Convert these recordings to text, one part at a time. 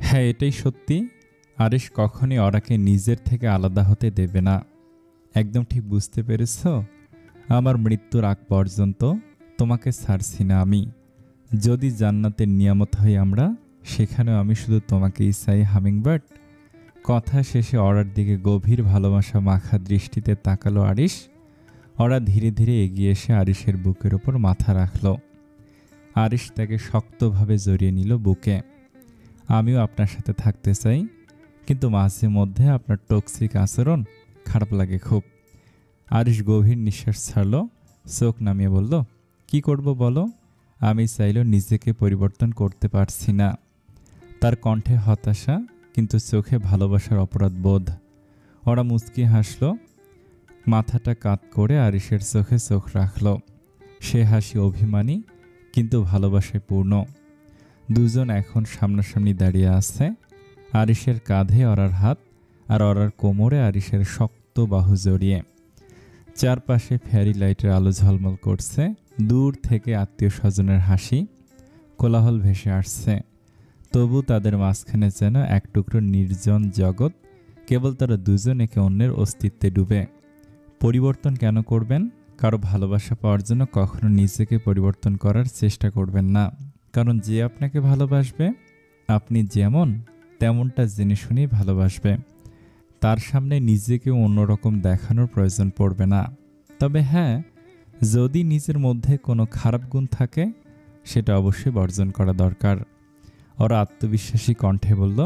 হ্যাঁ, এটাই সত্যি। আরিশ কখনই অরাকে নিজের থেকে আলাদা হতে দেবে না। একদম ঠিক বুঝতে পেরেছ? আমার মৃত্যুর আগ পর্যন্ত তোমাকে ছাড়ছি না আমি। যদি জান্নাতের নিয়ামত হই আমরা, সেখানেও আমি শুধু তোমাকেই চাই হামিংবার্ড। কথা শেষে অরার দিকে গভীর ভালোবাসা মাখা দৃষ্টিতে তাকালো আরিশ। অরা ধীরে ধীরে এগিয়ে এসে আরিশের বুকের ওপর মাথা রাখল। আরিশ তাকে শক্তভাবে জড়িয়ে নিল বুকে। আমিও আপনার সাথে থাকতে চাই, কিন্তু মাঝে মধ্যে আপনার টক্সিক আচরণ খারাপ লাগে খুব। আরিশ গভীর নিঃশ্বাস ছাড়ল, চোখ নামিয়ে বলল, কি করব বলো? আমি চাইলেও নিজেকে পরিবর্তন করতে পারছি না। তার কণ্ঠে হতাশা, কিন্তু চোখে ভালোবাসার অপরাধ বোধ। ওরা মুচকি হাসল, মাথাটা কাত করে আরিশের চোখে চোখ রাখল। সে হাসি অভিমানী কিন্তু ভালোবাসায় পূর্ণ। দুজন এখন সামনাসামনি দাঁড়িয়ে আছে। আরিশের কাঁধে অরার হাত, আর অরার কোমরে আরিশের শক্ত বাহু জড়িয়ে। চারপাশে ফেয়ারি লাইটের আলো ঝলমল করছে। দূর থেকে আত্মীয় স্বজনের হাসি, কোলাহল ভেসে আসছে। তবু তাদের মাঝখানে যেন এক টুকরো নির্জন জগৎ। কেবল তারা দুজন একে অন্যের অস্তিত্বে ডুবে। পরিবর্তন কেন করবেন? কারো ভালোবাসা পাওয়ার জন্য কখনো নিজেকে পরিবর্তন করার চেষ্টা করবেন না। কারণ যে আপনাকে ভালোবাসবে, আপনি যেমন তেমনটা জেনে শুনেই ভালোবাসবে। তার সামনে নিজেকে অন্যরকম দেখানোর প্রয়োজন পড়বে না। তবে হ্যাঁ, যদি নিজের মধ্যে কোনো খারাপ গুণ থাকে, সেটা অবশ্যই বর্জন করা দরকার। ওরা আত্মবিশ্বাসী কণ্ঠে বলল,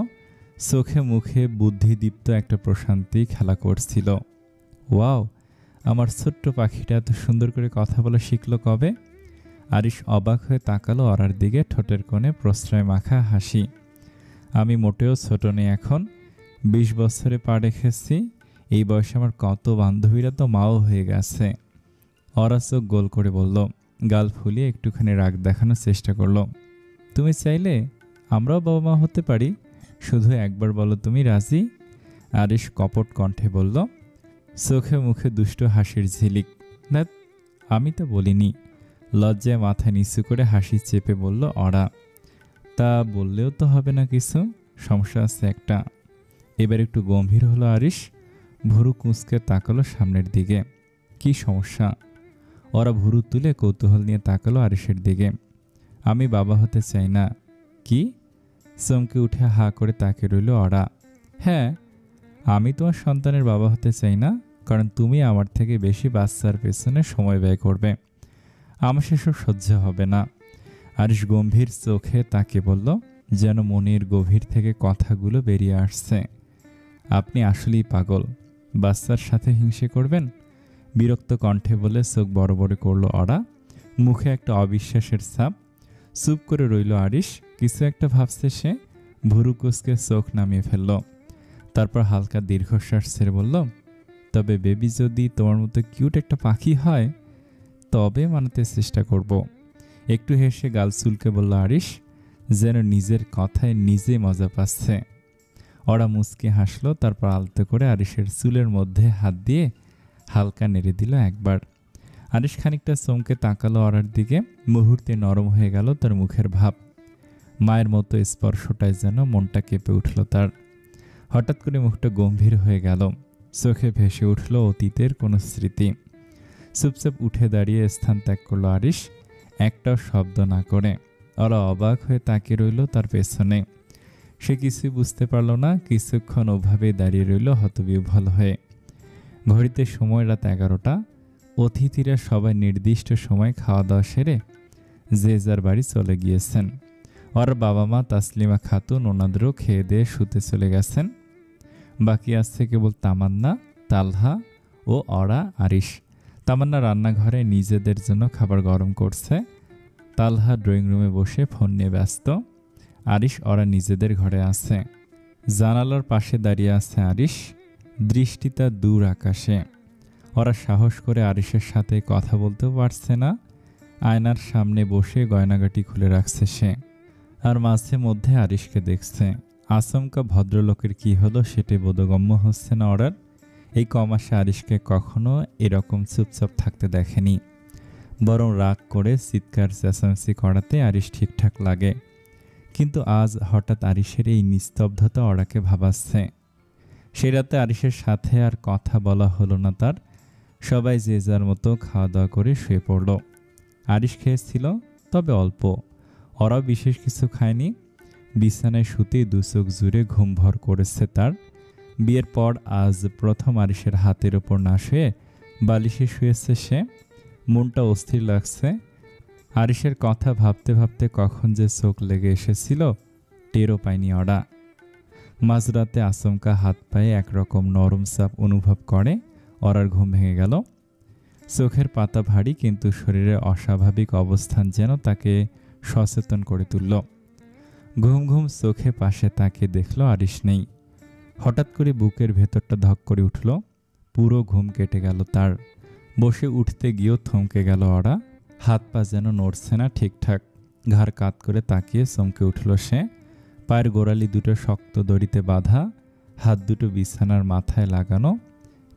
চোখে মুখে বুদ্ধিদীপ্ত একটা প্রশান্তি খেলা করছিল। ওয়াও, আমার ছোট্ট পাখিটা এত সুন্দর করে কথা বলা শিখলো কবে? আরিশ অবাক হয়ে তাকালো অরার দিকে, ঠোঁটের কোণে প্রশ্রয় মাখা হাসি। আমি মোটেও ছোট নেই এখন, 20 বছরে পা রেখেছি। এই বয়সে আমার কত বান্ধবীরা তো মাও হয়ে গেছে। অরা চোখ গোল করে বলল, গাল ফুলিয়ে একটুখানি রাগ দেখানোর চেষ্টা করলো। তুমি চাইলে আমরাও বাবা মা হতে পারি, শুধু একবার বলো তুমি রাজি? আরিশ কপট কণ্ঠে বলল, চোখে মুখে দুষ্ট হাসির ঝিলিক। না, আমি তো বলিনি। লজ্জায় মাথা নিচু করে হাসি চেপে বলল অরা। তা বললেও তো হবে না কিছু, সমস্যা আছে একটা। এবার একটু গম্ভীর হলো আরিশ, ভুরু কুঁচকে তাকালো সামনের দিকে। কি সমস্যা? ওরা ভুরু তুলে কৌতূহল নিয়ে তাকালো আরিশের দিকে। আমি বাবা হতে চাই না। কি? চমকে উঠে হা করে তাকিয়ে রইল ওরা। হ্যাঁ, আমি তোমার সন্তানের বাবা হতে চাই না, কারণ তুমি আমার থেকে বেশি বাচ্চার পেছনে সময় ব্যয় করবে। আমার সেসব সহ্য হবে না। আরিশ গম্ভীর চোখে তাকিয়ে বলল, যেন মনের গভীর থেকে কথাগুলো বেরিয়ে আসছে। আপনি আসলেই পাগল। বাচ্চার সাথে হিংসে করবেন? বিরক্ত কণ্ঠে বলে চোখ বড় বড় করল ওরা, মুখে একটা অবিশ্বাসের ছাপ। চুপ করে রইল আরিশ। কিছু একটা ভাবছে সে। ভুরু কুঁচকে চোখ নামিয়ে ফেলল। তারপর হালকা দীর্ঘশ্বাস ছেড়ে বলল, তবে বেবি যদি তোমার মতো কিউট একটা পাখি হয়, তবে মানাতে চেষ্টা করব। একটু হেসে গাল চুলকে বলল আরিশ, যেন নিজের কথায় নিজে মজা পাচ্ছে। ওরা মুচকি হাসলো, তারপর আলতো করে আরিশের চুলের মধ্যে হাত দিয়ে হালকা নেড়ে দিল একবার। আরিশ খানিকটা চমকে তাকালো ওরার দিকে। মুহূর্তে নরম হয়ে গেল তার মুখের ভাব। মায়ের মতো স্পর্শটায় যেন মনটা কেঁপে উঠল তার। হঠাৎ করে মুখটা গম্ভীর হয়ে গেল। চোখে ভেসে উঠল অতীতের কোনো স্মৃতি। চুপচাপ উঠে দাঁড়িয়ে স্থান ত্যাগ করলো আরিশ, একটাও শব্দ না করে। ওরা অবাক হয়ে তাকিয়ে রইল তার পেছনে। সে কিছুই বুঝতে পারল না। কিছুক্ষণ ওভাবে দাঁড়িয়ে রইল হতবিহ্বল হয়ে। ঘড়িতে সময় রাত 11টা। অতিথিরা সবাই নির্দিষ্ট সময় খাওয়া দাওয়া সেরে যে যার বাড়ি চলে গিয়েছেন। ওর বাবা মা তাসলিমা খাতুন ওনাদেরও খেয়ে দিয়ে শুতে চলে গেছেন। বাকি আছে কেবল তামান্না, তালহা ও অরা আরিশ। তামান্না রান্নাঘরে নিজেদের জন্য খাবার গরম করছে। তালহা ড্রয়িং রুমে বসে ফোন নিয়ে ব্যস্ত। আরিশ ওরা নিজেদের ঘরে আছে। জানালার পাশে দাঁড়িয়ে আছে আরিশ, দৃষ্টি তার দূর আকাশে। ওরা সাহস করে আরিশের সাথে কথা বলতেও পারছে না। আয়নার সামনে বসে গয়নাগাটি খুলে রাখছে সে, আর মাঝে মধ্যে আরিশকে দেখছে। আচমকা ভদ্রলোকের কি হলো সেটি বোধগম্য হচ্ছে না ওরার। এই কমাসে আরিশকে কখনো এরকম চুপচাপ থাকতে দেখেনি, বরং রাগ করে চিৎকার চেঁচামেচি করাতে আরিশ ঠিকঠাক লাগে। কিন্তু আজ হঠাৎ আরিশের এই নিস্তব্ধতা অরাকে ভাবাচ্ছে। সে রাতে আরিশের সাথে আর কথা বলা হলো না তার। সবাই যে যার মতো খাওয়া দাওয়া করে শুয়ে পড়ল। আরিশ খেয়েছিল, তবে অল্প। ওরাও বিশেষ কিছু খায়নি। বিছানায় শুতেই দু চোখ জুড়ে ঘুম ভর করেছে তার। বিয়ের পর আজ প্রথম আরিশের হাতের ওপর না শুয়ে বালিশে শুয়েছে সে। মনটা অস্থির লাগছে। আরিশের কথা ভাবতে ভাবতে কখন যে চোখ লেগে এসেছিল টেরও পায়নি ওরা। মাঝরাতে আচমকা হাত পায়ে একরকম নরম চাপ অনুভব করে ওরার ঘুম ভেঙে গেল। চোখের পাতা ভারী, কিন্তু শরীরের অস্বাভাবিক অবস্থান যেন তাকে সচেতন করে তুলল। ঘুম ঘুম চোখে পাশে তাকে দেখল আরিশ নেই। হঠাৎ করে বুকের ভেতরটা ধক করে উঠল। পুরো ঘুম কেটে গেল তার। বসে উঠতে গিয়েও থমকে গেল ওরা। হাত পা যেন নড়ছে না ঠিকঠাক। ঘাড় কাত করে তাকিয়ে চমকে উঠল সে। পায়ের গোড়ালি দুটো শক্ত দড়িতে বাঁধা, হাত দুটো বিছানার মাথায় লাগানো,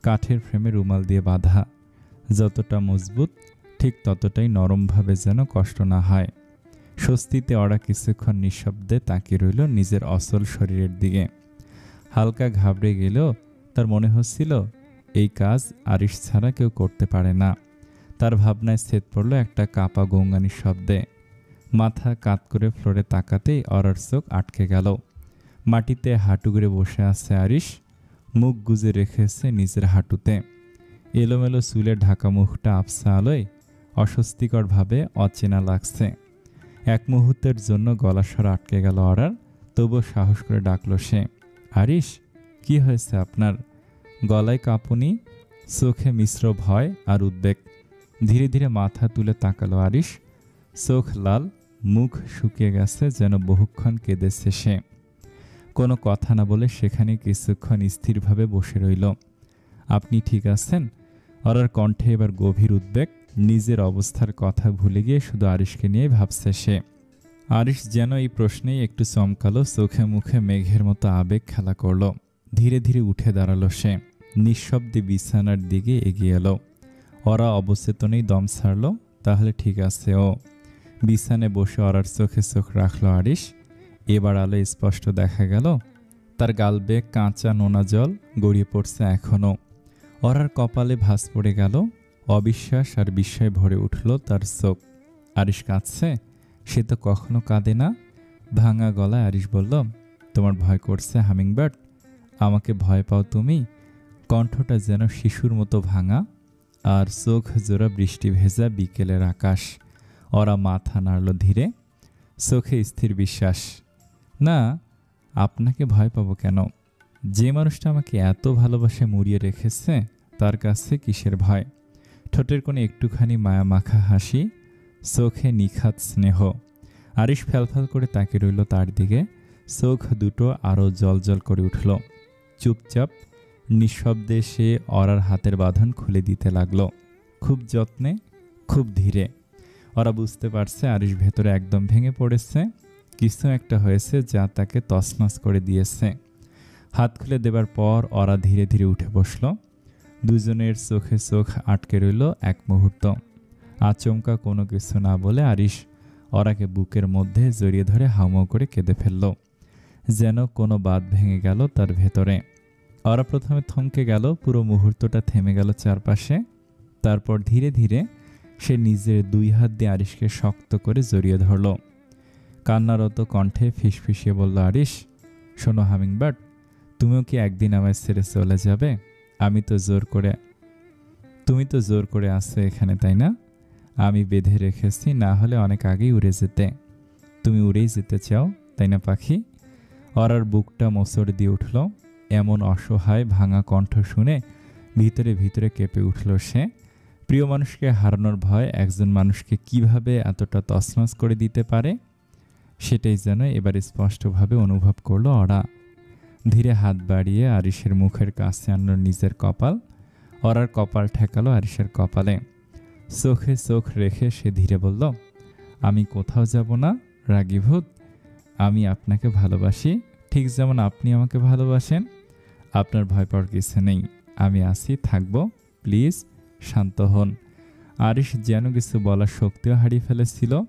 কাঠের ফ্রেমে রুমাল দিয়ে বাঁধা। যতটা মজবুত ঠিক ততটাই নরমভাবে যেন কষ্ট না হয়। স্বস্তিতে ওরা কিছুক্ষণ নিঃশব্দে তাকিয়ে রইল নিজের অচল শরীরের দিকে। হালকা ঘাবড়ে গেলেও তার মনে হচ্ছিল এই কাজ আরিশ ছাড়া কেউ করতে পারে না। তার ভাবনায় ছেদ পড়ল একটা কাপা গঙ্গানির শব্দে। মাথা কাত করে ফ্লোরে তাকাতেই অরার চোখ আটকে গেল। মাটিতে হাঁটু গড়ে বসে আছে আরিশ। মুখ গুজে রেখেছে নিজের হাঁটুতে। এলোমেলো চুলে ঢাকা মুখটা আবছা আলোয় অস্বস্তিকরভাবে অচেনা লাগছে। এক মুহূর্তের জন্য গলাস্বর আটকে গেল অরার। তবুও সাহস করে ডাকল সে, আরিশ, কি হয়েছে আপনার? গলায় কাঁপুনি, চোখে মিশ্র ভয় আর উদ্বেগ। ধীরে ধীরে মাথা তুলে তাকালো আরিশ। চোখ লাল, মুখ শুকিয়ে গেছে, যেন বহুক্ষণ কেঁদেছে সে। কোনো কথা না বলে সেখানে কিছুক্ষণ স্থিরভাবে বসে রইল। আপনি ঠিক আছেন? অরার কণ্ঠে এবার গভীর উদ্বেগ। নিজের অবস্থার কথা ভুলে গিয়ে শুধু আরিশকে নিয়ে ভাবছে সে। আরিশ যেন এই প্রশ্নেই একটু চমকালো। চোখে মুখে মেঘের মতো আবেগ খেলা করল। ধীরে ধীরে উঠে দাঁড়ালো সে। নিঃশব্দে বিছানার দিকে এগিয়ে এলো। ওরা অবচেতনেই দম ছাড়ল। তাহলে ঠিক আছে ও। বিছানায় বসে অরার চোখে চোখ রাখল আরিশ। এবার আলো স্পষ্ট দেখা গেল। তার গাল বেয়ে কাঁচা নোনা জল গড়িয়ে পড়ছে এখনও। অরার কপালে ভাঁজ পড়ে গেল। অবিশ্বাস আর বিস্ময়ে ভরে উঠল তার চোখ। আরিশ কাঁদছে? সে তো কখনো কাঁদে না। ভাঙা গলায় আরিশ বলল, তোমার ভয় করছে হামিংবার্ড? আমাকে ভয় পাও তুমি? কণ্ঠটা যেন শিশুর মতো ভাঙা। আর চোখ জোড়া বৃষ্টি ভেজা বিকেলের আকাশ। ওরা মাথা নাড়ল ধীরে। চোখে স্থির বিশ্বাস। না, আপনাকে ভয় পাবো কেন? যে মানুষটা আমাকে এত ভালোবাসে মুড়িয়ে রেখেছে, তার কাছে কিসের ভয়? ঠোঁটের কোণে একটুখানি মায়া মাখা হাসি, চোখে নিখাত স্নেহ। আরিশ ফ্যালফ্যাল করে তাকিয়ে রইল তার দিকে। চোখ দুটো আরও জলজল করে উঠল। চুপচাপ নিঃশব্দে সে অরার হাতের বাঁধন খুলে দিতে লাগলো। খুব যত্নে, খুব ধীরে। ওরা বুঝতে পারছে আরিশ ভেতরে একদম ভেঙে পড়েছে। কিছু একটা হয়েছে যা তাকে তছনছ করে দিয়েছে। হাত খুলে দেবার পর ওরা ধীরে ধীরে উঠে বসল। দুজনের চোখে চোখ আটকে রইল এক মুহূর্ত। আচমকা কোনো কিছু না বলে আরিশ ওরাকে বুকের মধ্যে জড়িয়ে ধরে হাউমাউ করে কেঁদে ফেলল। যেন কোনো বাঁধ ভেঙে গেল তার ভেতরে। ওরা প্রথমে থমকে গেল। পুরো মুহূর্তটা থেমে গেল চারপাশে। তারপর ধীরে ধীরে সে নিজের দুই হাত দিয়ে আরিশকে শক্ত করে জড়িয়ে ধরল। কান্নারত কণ্ঠে ফিসফিসিয়ে বলল, আরিশ, শোনো হামিংবার্ড, তুমিও কি একদিন আমায় ছেড়ে চলে যাবে? তুমি তো জোর করে আসছো এখানে, তাই না? আমি বেঁধে রেখেছি, না হলে অনেক আগেই উড়ে যেতে। তুমি উড়েই যেতে চাও, তাই না পাখি? অরার বুকটা মোচড় দিয়ে উঠল। এমন অসহায় ভাঙা কণ্ঠ শুনে ভিতরে ভিতরে কেঁপে উঠল সে। প্রিয় মানুষকে হারানোর ভয় একজন মানুষকে কিভাবে এতটা তছনছ করে দিতে পারে, সেটাই যেন এবার স্পষ্টভাবে অনুভব করলো ওরা। ধীরে হাত বাড়িয়ে আরিশের মুখের কাছে আনল নিজের কপাল। অরার কপাল ঠেকালো আরিশের কপালে। চোখে চোখ রেখে সে ধীরে বলল, আমি কোথাও যাব না রাগী ভূত। আমি আপনাকে ভালোবাসি, ঠিক যেমন আপনি আমাকে ভালোবাসেন। আপনার ভয় পাওয়ার কিছু নেই। আমি আছি, থাকবো। প্লিজ শান্ত হন। আরিশ যেন কিছু বলার শক্তিও হারিয়ে ফেলেছিল।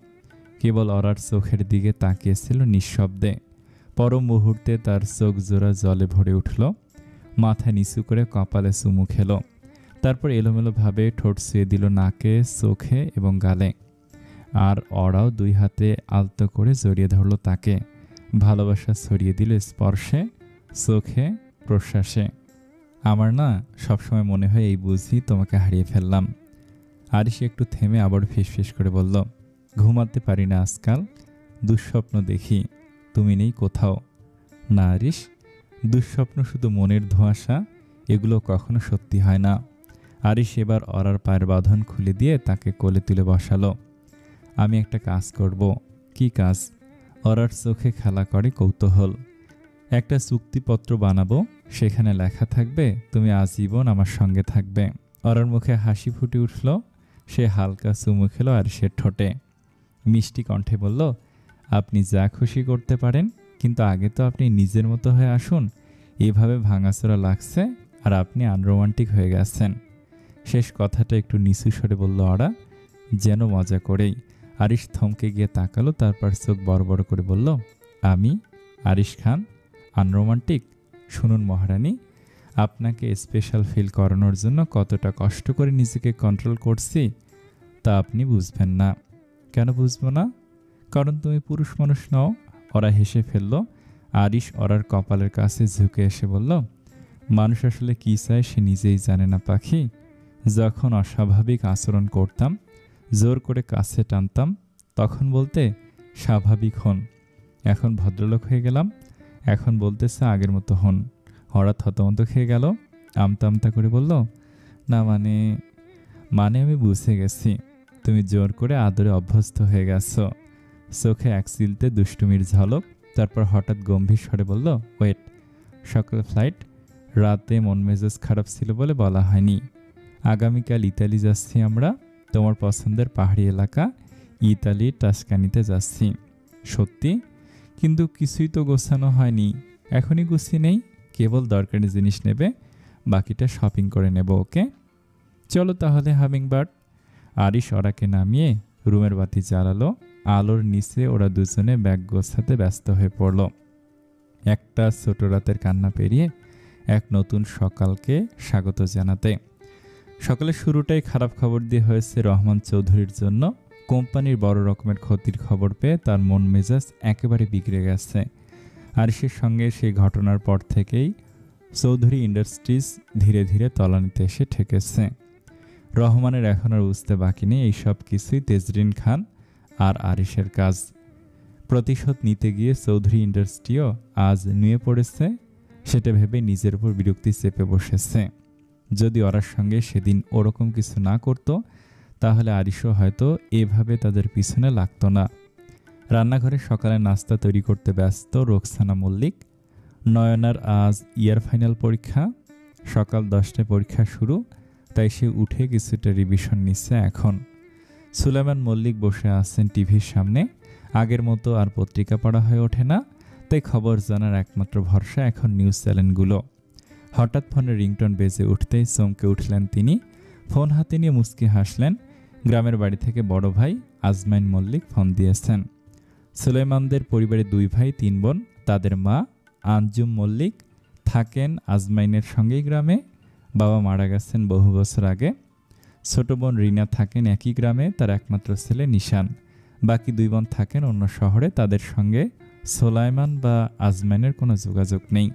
কেবল অরার চোখের দিকে তাকিয়েছিল নিঃশব্দে। পর মুহূর্তে তার চোখ জোড়া জলে ভরে উঠল। মাথা নিচু করে কপালে চুমু খেল। তারপর এলোমেলোভাবে ঠোঁট ছুঁয়ে দিল নাকে, চোখে এবং গালে। আর অরাও দুই হাতে আলতো করে জড়িয়ে ধরল তাকে। ভালোবাসা ছড়িয়ে দিল স্পর্শে, চোখে, প্রশ্বাসে। আমার না সবসময় মনে হয় এই বুঝি তোমাকে হারিয়ে ফেললাম। আরিশ একটু থেমে আবার ফিসফিস করে বলল, ঘুমাতে পারি না আজকাল, দুঃস্বপ্ন দেখি, তুমি নেই কোথাও। না আরিশ, দুঃস্বপ্ন শুধু মনের ধোঁয়াশা, এগুলো কখনো সত্যি হয় না। আরিশ এবার অরার পায়ের বাঁধন খুলে দিয়ে তাকে কোলে তুলে বসালো। আমি একটা কাজ করব। কি কাজ? অরার চোখে খেলা করে কৌতূহল। একটা চুক্তিপত্র বানাবো, সেখানে লেখা থাকবে তুমি আজীবন আমার সঙ্গে থাকবে। অরার মুখে হাসি ফুটে উঠল। সে হালকা চুমু খেলো আরিশের ঠোঁটে। মিষ্টি কণ্ঠে বলল, আপনি যা খুশি করতে পারেন, কিন্তু আগে তো আপনি নিজের মতো হয়ে আসুন। এভাবে ভাঙাচোরা লাগছে আর আপনি আনরোমান্টিক হয়ে গেছেন। শেষ কথাটা একটু নিচু স্বরে বলল অরা, যেন মজা করেই। আরিশ থমকে গিয়ে তাকালো, তারপর চোখ বড় বড় করে বলল, আমি আরিশ খান আনরোমান্টিক? শুনুন মহারানী, আপনাকে স্পেশাল ফিল করানোর জন্য কতটা কষ্ট করে নিজেকে কন্ট্রোল করছি তা আপনি বুঝবেন না। কেন বুঝবো না? কারণ তুমি পুরুষ মানুষ নও। ওরা হেসে ফেলল। আরিশ অরার কপালের কাছে ঝুঁকে এসে বলল, মানুষ আসলে কী চায় সে নিজেই জানে না পাখি। যখন অস্বাভাবিক আচরণ করতাম, জোর করে কাছে টানতাম, তখন বলতে স্বাভাবিক হন। এখন ভদ্রলোক হয়ে গেলাম, এখন বলতেছে আগের মতো হন। হঠাৎ হতমত খেয়ে গেল। আমতা আমতা করে বলল, না মানে আমি বুঝে গেছি, তুমি জোর করে আদরে অভ্যস্ত হয়ে গেছো। চোখে এক চিলতে দুষ্টুমির ঝলক। তারপর হঠাৎ গম্ভীর স্বরে বলল, ওয়েট, সকালে ফ্লাইট, রাতে মন মেজাজ খারাপ ছিল বলে বলা হয়নি। আগামীকাল ইতালি যাচ্ছি আমরা, তোমার পছন্দের পাহাড়ি এলাকা ইতালি টাস্কানিতে যাচ্ছি। সত্যি? কিন্তু কিছুই তো গোছানো হয়নি। এখনই গুছিয়ে নেই, কেবল দরকারি জিনিস নেবে, বাকিটা শপিং করে নেব। ওকে চলো তাহলে হামিংবার্ড। আরিশ ওরাকে নামিয়ে রুমের বাতি জ্বালালো। আলোর নিচে ওরা দুজনে ব্যাগ গোছাতে ব্যস্ত হয়ে পড়ল। একটা ছোট রাতের কান্না পেরিয়ে এক নতুন সকালকে স্বাগত জানাতে। সকালের শুরুটাই খারাপ খবর দিয়ে হয়েছে রহমান চৌধুরীর জন্য। কোম্পানির বড় রকমের ক্ষতির খবর পেয়ে তার মন মেজাজ একেবারে বিগড়ে গেছে। আরিশের সঙ্গে সেই ঘটনার পর থেকেই চৌধুরী ইন্ডাস্ট্রিজ ধীরে ধীরে তলানিতে এসে ঠেকেছে। রহমানের এখন আর বুঝতে বাকি নেই এই সব কিছুই তেজরিন খান আর আরিশের কাজ। প্রতিশোধ নিতে গিয়ে চৌধুরী ইন্ডাস্ট্রিও আজ নুয়ে পড়েছে, সেটা ভেবে নিজের উপর বিরক্তি চেপে বসেছে। যদি ওরার সঙ্গে সেদিন ওরকম কিছু না করতো, তাহলে আরিশও হয়তো এভাবে তাদের পিছনে লাগতো না। রান্নাঘরে সকালে নাস্তা তৈরি করতে ব্যস্ত রোকসানা মল্লিক। নয়নার আজ ইয়ার ফাইনাল পরীক্ষা, সকাল 10টায় পরীক্ষা শুরু, তাই সে উঠে কিছুটা রিভিশন নিচ্ছে এখন। সুলেমান মল্লিক বসে আছেন টিভির সামনে। আগের মতো আর পত্রিকা পড়া হয়ে ওঠে না, তাই খবর জানার একমাত্র ভরসা এখন নিউজ চ্যানেলগুলো। হঠাৎ ফোনের রিংটোন বেজে উঠতেই চমকে উঠলেন তিনি। ফোন হাতে নিয়ে মুচকি হাসলেন। গ্রামের বাড়ি থেকে বড় ভাই আজমাইন মল্লিক ফোন দিয়েছেন। সুলেমানদের পরিবারে 2 ভাই 3 বোন। তাদের মা আঞ্জুম মল্লিক থাকেন আজমাইনের সঙ্গেই গ্রামে। বাবা মারা গেছেন বহু বছর আগে। ছোট বোন রিনা থাকেন একই গ্রামে, তার একমাত্র ছেলে নিশান। বাকি 2 বোন থাকেন অন্য শহরে, তাদের সঙ্গে সোলাইমান বা আজমাইনের কোনো যোগাযোগ নেই।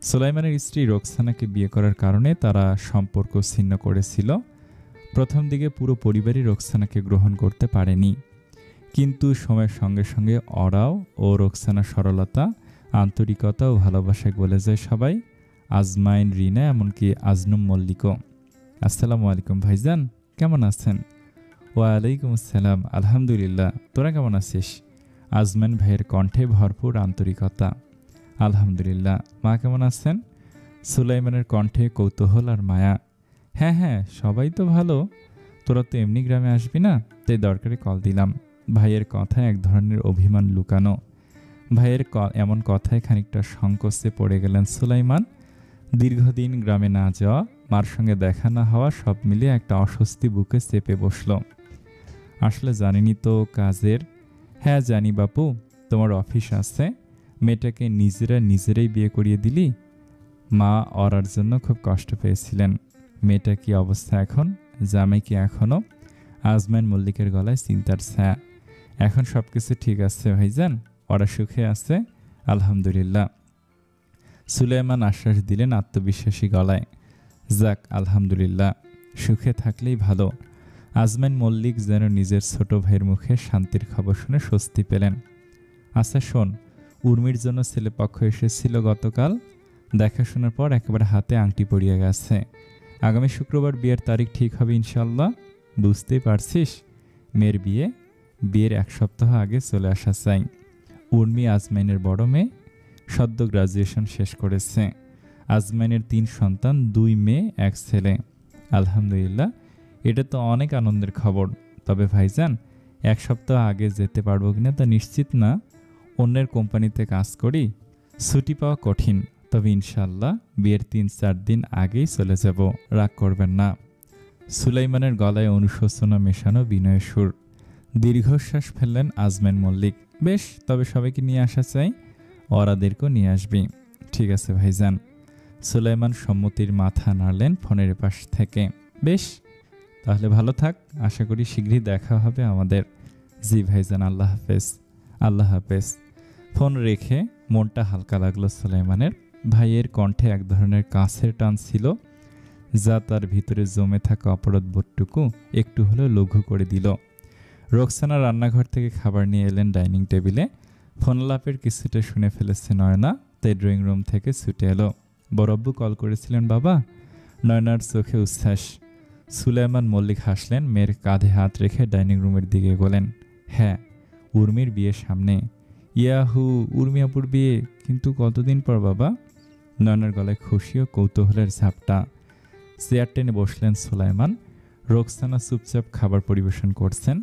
সোলাইমানের স্ত্রী রোকসানাকে বিয়ে করার কারণে তারা সম্পর্ক ছিন্ন করেছিল। প্রথম দিকে পুরো পরিবারই রোকসানাকে গ্রহণ করতে পারেনি, কিন্তু সময়ের সঙ্গে সঙ্গে ওরাও ও রোকসানার সরলতা, আন্তরিকতা ও ভালোবাসায় গলে যায় সবাই। আজমাইন, রিনা, এমনকি আজনুম মল্লিকও। আসসালামু আলাইকুম ভাইজান, কেমন আছেন? ওয়ালাইকুম আসসালাম, আলহামদুলিল্লাহ, তোরা কেমন আছিস? আজমাইন ভাইয়ের কণ্ঠে ভরপুর আন্তরিকতা। আলহামদুলিল্লাহ। মা কেমন আছেন? সুলাইমানের কণ্ঠে কৌতূহল আর মায়া। হ্যাঁ হ্যাঁ, সবাই তো ভালো। তোরা তো এমনি গ্রামে আসবি না, তাই দরকারে কল দিলাম। ভাইয়ের কথায় এক ধরনের অভিমান লুকানো। ভাইয়ের এমন কথায় খানিকটা সংকোচে পড়ে গেলেন সুলাইমান। দীর্ঘদিন গ্রামে না যাওয়া, মার সঙ্গে দেখা না হওয়া, সব মিলিয়ে একটা অস্বস্তি বুকে চেপে বসল। আসলে জানিনি তো কাজের হ্যাঁ জানি বাপু, তোমার অফিস আছে, মেয়েটাকে নিজেরাই বিয়ে করিয়ে দিলি। মা অরার জন্য খুব কষ্ট পেয়েছিলেন। মেয়েটা কি অবস্থা এখন? জামাই কি এখনো? আজমান মল্লিকের গলায় চিন্তার ছায়া। এখন সব কিছু ঠিক আছে ভাইজান, ওরা সুখে আছে আলহামদুলিল্লাহ। সুলাইমান আশ্বাস দিলেন আত্মবিশ্বাসী গলায়। যাক আলহামদুলিল্লাহ, সুখে থাকলেই ভালো। আজমান মল্লিক যেন নিজের ছোট ভাইয়ের মুখে শান্তির খবর শুনে স্বস্তি পেলেন। আচ্ছা শোন, উর্মির জন্য ছেলেপক্ষ এসেছিল গতকাল। দেখাশোনার পর একেবারে হাতে আংটি পরিয়ে গেছে। আগামী শুক্রবার বিয়ের তারিখ ঠিক হবে ইনশাল্লাহ। বুঝতেই পারছিস, মেয়ের বিয়ের 1 সপ্তাহ আগে চলে আসা চাই। উর্মি আজমাইনের বড় মেয়ে, সদ্য গ্রাজুয়েশন শেষ করেছে। আজমাইনের 3 সন্তান, 2 মেয়ে 1 ছেলে। আলহামদুলিল্লাহ, এটা তো অনেক আনন্দের খবর। তবে ভাইজান, 1 সপ্তাহ আগে যেতে পারবো কিনা তা নিশ্চিত না। অন্যের কোম্পানিতে কাজ করি, ছুটি পাওয়া কঠিন। তবে ইনশাল্লাহ বিয়ের 3-4 দিন আগেই চলে যাব, রাগ করবেন না। সুলাইমানের গলায় অনুশোচনা মেশানো বিনয়ের সুর। দীর্ঘশ্বাস ফেললেন আজমান মল্লিক। বেশ, তবে সবাইকে নিয়ে আসা চাই, ওরাদেরকেও নিয়ে আসবি। ঠিক আছে ভাইজান। সুলাইমান সম্মতির মাথা নাড়লেন ফোনের পাশ থেকে। বেশ, তাহলে ভালো থাক, আশা করি শীঘ্রই দেখা হবে আমাদের। জি ভাইজান, আল্লাহ হাফেজ। আল্লাহ হাফেজ। ফোন রেখে মনটা হালকা লাগলো সুলাইমানের। ভাইয়ের কণ্ঠে এক ধরনের কাছের টান ছিল, যা তার ভিতরে জমে থাকা অপরাধবোধটুকু একটু হলেও লঘু করে দিল। রোকসানা রান্নাঘর থেকে খাবার নিয়ে এলেন ডাইনিং টেবিলে। ফোনালাপের কিছুটা শুনে ফেলেছে নয়না, তাই ড্রয়িং রুম থেকে ছুটে এলো। বড়ব্বু কল করেছিলেন বাবা? নয়নার চোখে উচ্ছ্বাস। সুলাইমান মল্লিক হাসলেন, মেয়ের কাঁধে হাত রেখে ডাইনিং রুমের দিকে এগোলেন। হ্যাঁ, উর্মির বিয়ে সামনে। ইয়াহু, উর্মি আপুর বিয়ে, কিন্তু কতদিন পর বাবা? নয়নার গলায় খুশি ও কৌতূহলের ঝাপটা। চেয়ার টেনে বসলেন সুলাইমান। রোকসানা চুপচাপ খাবার পরিবেশন করছেন।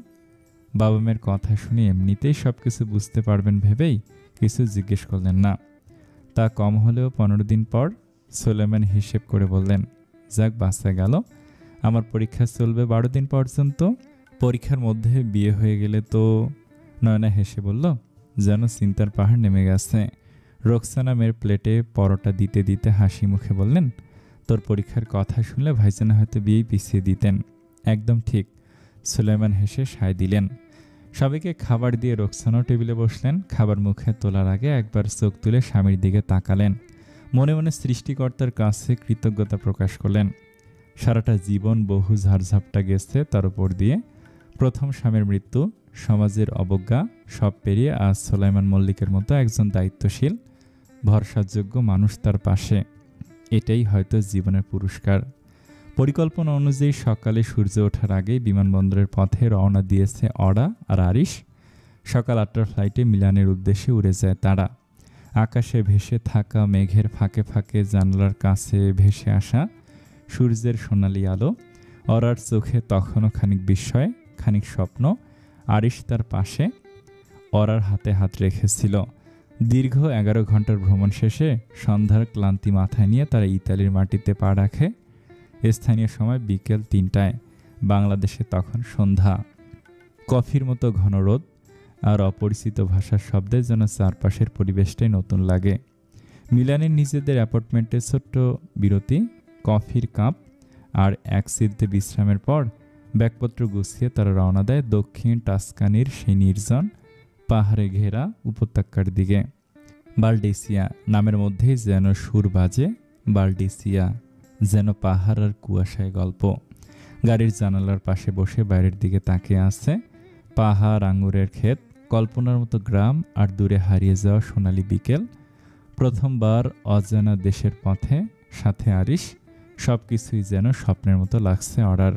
বাবা মেয়ের কথা শুনে এমনিতেই সব কিছু বুঝতে পারবেন ভেবেই কিছু জিজ্ঞেস করলেন না। তা কম হলেও 15 দিন পর। সুলাইমান হিসেব করে বললেন, যাক বাঁচা গেল। আমার পরীক্ষা চলবে 12 দিন পর্যন্ত। পরীক্ষার মধ্যে বিয়ে হয়ে গেলে তো? নয়না হেসে বলল, যেন চিন্তার পাহাড় নেমে গেছে। রোকসানা মেয়ের প্লেটে পরোটা দিতে দিতে হাসি মুখে বললেন, তোর পরীক্ষার কথা শুনলে ভাইজান হয়তো বিয়েই পিছিয়ে দিতেন। একদম ঠিক। সুলাইমান হেসে সায় দিলেন। সবাইকে খাবার দিয়ে রোকসানাও টেবিলে বসলেন। খাবার মুখে তোলার আগে একবার চোখ তুলে স্বামীর দিকে তাকালেন। মনে মনে সৃষ্টিকর্তার কাছে কৃতজ্ঞতা প্রকাশ করলেন। সারাটা জীবন বহু ঝাড়ঝাপটা গেছে তার উপর দিয়ে। প্রথম স্বামীর মৃত্যু, সমাজের অবজ্ঞা, সব পেরিয়ে আজ সুলাইমান মল্লিকের মতো একজন দায়িত্বশীল, ভরসাযোগ্য মানুষ তার পাশে। এটাই হয়তো জীবনের পুরস্কার। পরিকল্পনা অনুযায়ী সকালে সূর্য ওঠার আগেই বিমানবন্দরের পথে রওনা দিয়েছে অরা আর আরিশ। সকাল 8টার ফ্লাইটে মিলানের উদ্দেশ্যে উড়ে যায় তারা। আকাশে ভেসে থাকা মেঘের ফাঁকে ফাঁকে জানলার কাছে ভেসে আসা সূর্যের সোনালি আলো। অরার চোখে তখনও খানিক বিস্ময়, খানিক স্বপ্ন। আরিশ তার পাশে, অরার হাতে হাত রেখেছিল। দীর্ঘ 11 ঘন্টার ভ্রমণ শেষে সন্ধ্যার ক্লান্তি মাথায় নিয়ে তারা ইতালির মাটিতে পা রাখে। স্থানীয় সময় বিকেল 3টায়। বাংলাদেশে তখন সন্ধ্যা। কফির মতো ঘন রোদ আর অপরিচিত ভাষার শব্দে যেন চারপাশের পরিবেশটাই নতুন লাগে। মিলানের নিজেদের অ্যাপার্টমেন্টে ছোট্ট বিরতি, কফির কাপ আর এক সিদ্ধে বিশ্রামের পর ব্যাগপত্র গুছিয়ে তারা রওনা দেয় দক্ষিণ টাস্কানির সেই নির্জন পাহাড়ে ঘেরা উপত্যকার দিকে। বালডেসিয়া নামের মধ্যেই যেন সুর বাজে। বালডেসিয়া যেন পাহাড় আর কুয়াশায় গল্প। গাড়ির জানালার পাশে বসে বাইরের দিকে তাকিয়ে আছে পাহাড়, আঙুরের ক্ষেত, কল্পনার মতো গ্রাম আর দূরে হারিয়ে যাওয়া সোনালি বিকেল। প্রথমবার অজানা দেশের পথে, সাথে আরিশ। সব কিছুই যেন স্বপ্নের মতো লাগছে অরার।